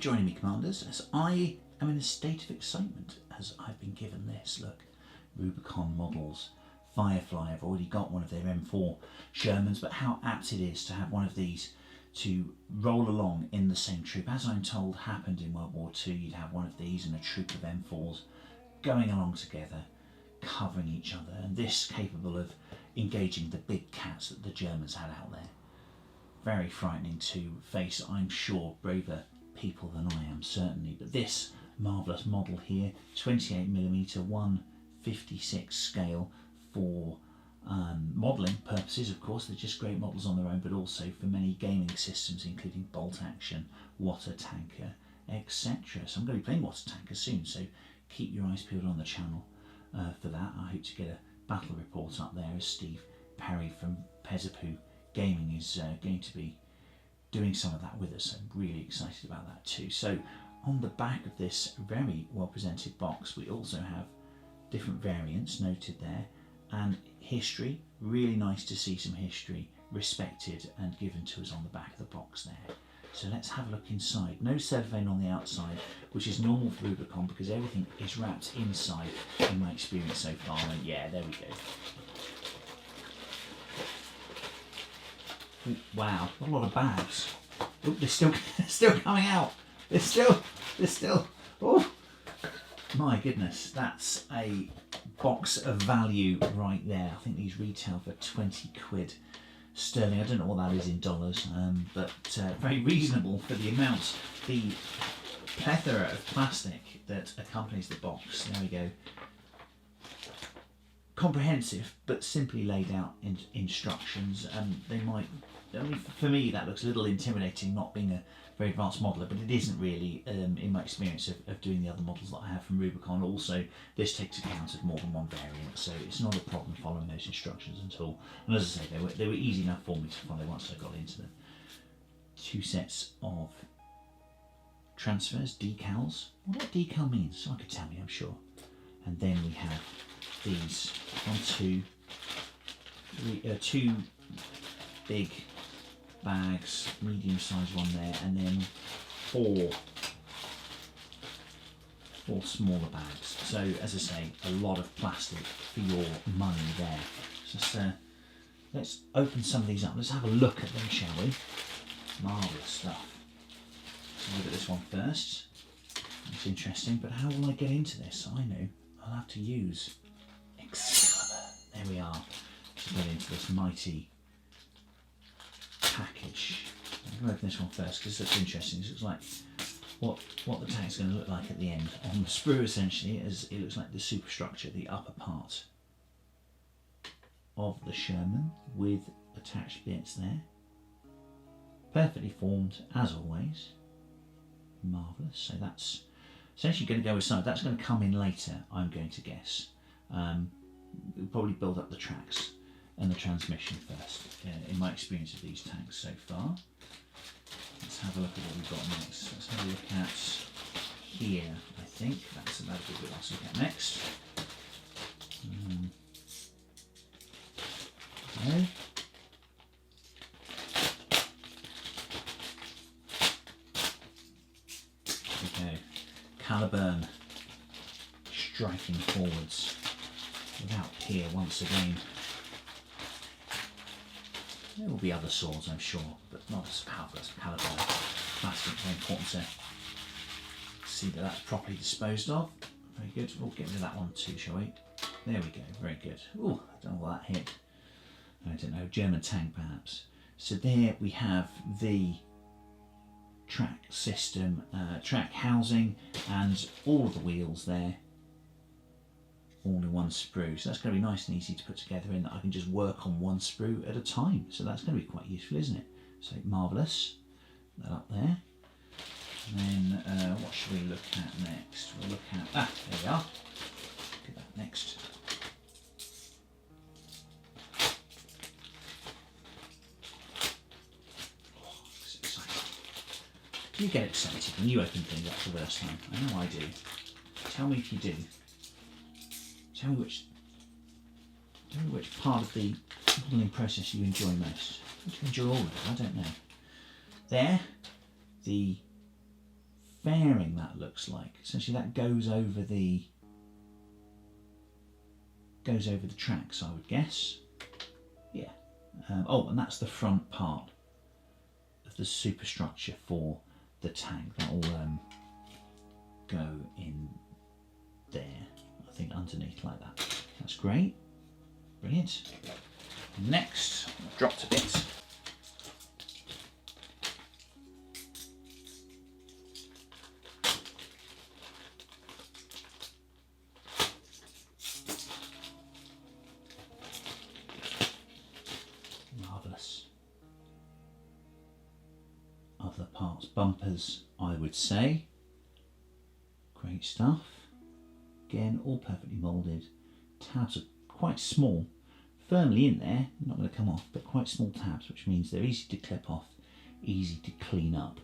joining me, Commanders, as I am in a state of excitement as I've been given this. Look, Rubicon Models Firefly. I've already got one of their M4 Shermans, but how apt it is to have one of these to roll along in the same troop. As I'm told happened in World War II, you'd have one of these and a troop of M4s going along together, covering each other, and this capable of engaging the big cats that the Germans had out there. Very frightening to face, I'm sure, braver people than I am, certainly. But this marvellous model here, 28mm 1/56 scale for modelling purposes, of course. They're just great models on their own, but also for many gaming systems, including bolt action, water tanker, etc. So I'm going to be playing water tanker soon, so keep your eyes peeled on the channel for that. I hope to get a battle report up there as Steve Parry from Pezapu Gaming is going to be doing some of that with us. I'm really excited about that too. So on the back of this very well presented box, we also have different variants noted there, and history. Really nice to see some history respected and given to us on the back of the box there. So let's have a look inside. No cellophane on the outside, which is normal for Rubicon because everything is wrapped inside in my experience so far. And yeah, there we go. Ooh, wow, a lot of bags. Oh, they're still coming out. They're still. Oh, my goodness, that's a box of value right there. I think these retail for 20 quid sterling. I don't know what that is in dollars, but very reasonable for the amount. The plethora of plastic that accompanies the box. There we go. Comprehensive, but simply laid out in instructions. They might, I mean, for me that looks a little intimidating, not being a very advanced modeler, but it isn't really in my experience of doing the other models that I have from Rubicon. Also, this takes account of more than one variant, so it's not a problem following those instructions at all. And as I say, they were easy enough for me to follow once I got into them. 2 sets of transfers, decals. What that decal means, someone could tell me, I'm sure. And then we have these 2 big bags, medium sized one there, and then 4 smaller bags. So as I say, a lot of plastic for your money there. Just let's open some of these up. Let's have a look at them, shall we? Marvellous stuff. So look at this one first. It's interesting, but how will I get into this? I know I'll have to use Excalibur. There we are. To get into this mighty package. I'm going to open this one first because it's interesting. This looks like what the tank's going to look like at the end on the sprue, essentially, as it looks like the superstructure, the upper part of the Sherman with attached bits there. Perfectly formed as always. Marvellous. So that's essentially going to go aside. That's going to come in later, I'm going to guess. We'll probably build up the tracks and the transmission first, in my experience of these tanks so far. Let's have a look at what we've got next. Let's have a look at here, I think. That's another good bit to look at next. Okay. There we go. Caliburn striking forwards without peer once again. There will be other swords, I'm sure, but not as powerful as Caliburn. Plastic, very important to see that that's properly disposed of. Very good. We'll get rid of that one too, shall we? There we go. Very good. Oh, I don't know what that hit. I don't know. German tank, perhaps. So there we have the track system, track housing, and all of the wheels there, all in one sprue. So that's going to be nice and easy to put together in that I can just work on one sprue at a time. So that's going to be quite useful, isn't it? So marvellous. Put that up there. And then what should we look at next? We'll look at, there we are. Look at that next. Oh, so exciting. You get excited when you open things. That's the worst time. I know I do. Tell me if you do. Tell me which part of the modelling process you enjoy most. Do you enjoy all of it? I don't know. There, the fairing, that looks like. Essentially that goes over the tracks, I would guess. Yeah. Oh, and that's the front part of the superstructure for the tank. That will go in there, I think, underneath like that. That's great. Brilliant. Next, dropped a bit. Marvellous. Other parts, bumpers, I would say. Great stuff. Again, all perfectly moulded. Tabs are quite small, firmly in there, not going to come off, but quite small tabs, which means they're easy to clip off, easy to clean up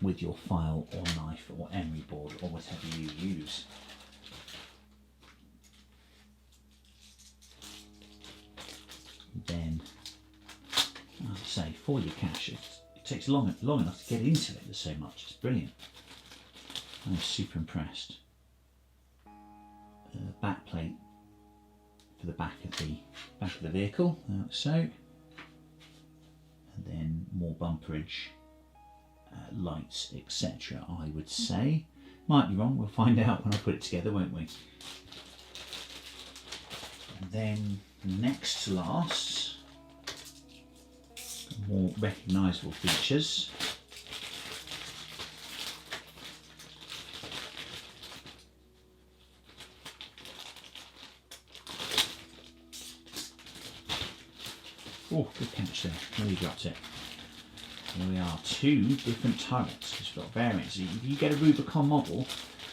with your file or knife or emery board or whatever you use. Then, I'd say for your cache, it takes long enough to get into it. There's so much. It's brilliant. I'm super impressed. Back plate for the back of the vehicle, like so, and then more bumperage, lights, etc. I would say. Might be wrong. We'll find out when I put it together, won't we? And then next to last, more recognisable features. Oh, good catch there. Really got it. Here we are, 2 different turrets, because we've got variants. If you get a Rubicon model,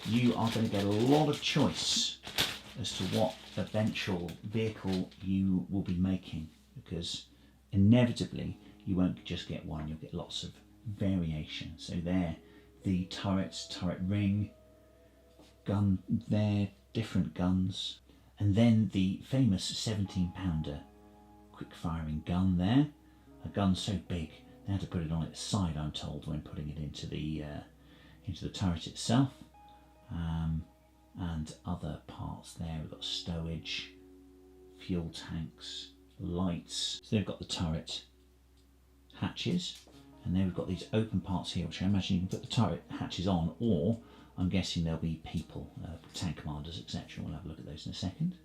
you are going to get a lot of choice as to what eventual vehicle you will be making, because inevitably you won't just get one, you'll get lots of variation. So there, the turrets, turret ring, gun there, different guns, and then the famous 17-pounder quick firing gun there. A gun so big they had to put it on its side, I'm told, when putting it into the turret itself. And other parts there. We've got stowage, fuel tanks, lights. So they've got the turret hatches, and then we've got these open parts here, which I imagine you can put the turret hatches on, or I'm guessing there'll be people, tank commanders, etc. We'll have a look at those in a second.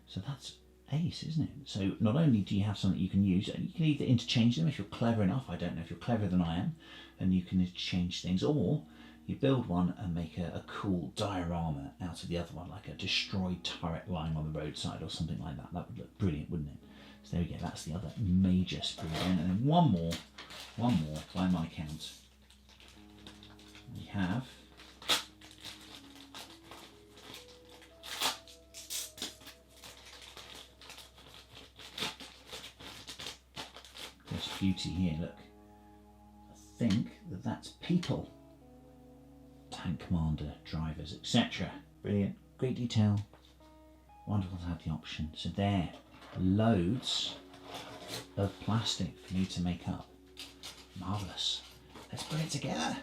So that's ace, isn't it? So not only do you have something you can use, you can either interchange them if you're clever enough. I don't know if you're cleverer than I am, and you can interchange things, or you build one and make a cool diorama out of the other one, like a destroyed turret lying on the roadside or something like that. That would look brilliant, wouldn't it? So there we go, that's the other major sprue then. And then one more by my count. We have this beauty here, look. I think that's people. Tank commander, drivers, etc. Brilliant, great detail. Wonderful to have the option. So there, loads of plastic for you to make up. Marvellous. Let's put it together.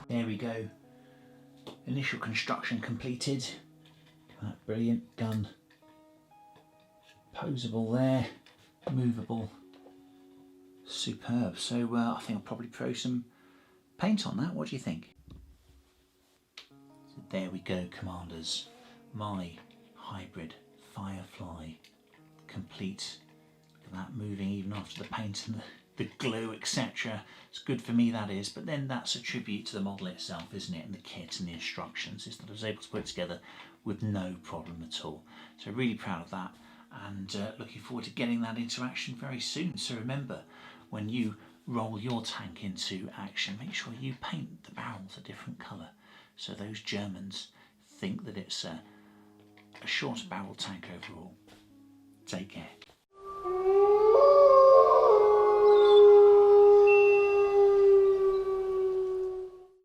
There we go. Initial construction completed. That brilliant gun. Posable there, movable. Superb. So I think I'll probably throw some paint on that. What do you think? So there we go, Commanders. My hybrid Firefly, complete. Look at that, moving even after the paint and the glue, etc. It's good for me, that is, but then that's a tribute to the model itself, isn't it, and the kit and the instructions, is that I was able to put it together with no problem at all. So really proud of that, and looking forward to getting that into action very soon. So remember, when you roll your tank into action, make sure you paint the barrels a different colour, so those Germans think that it's a short barrel tank overall. Take care.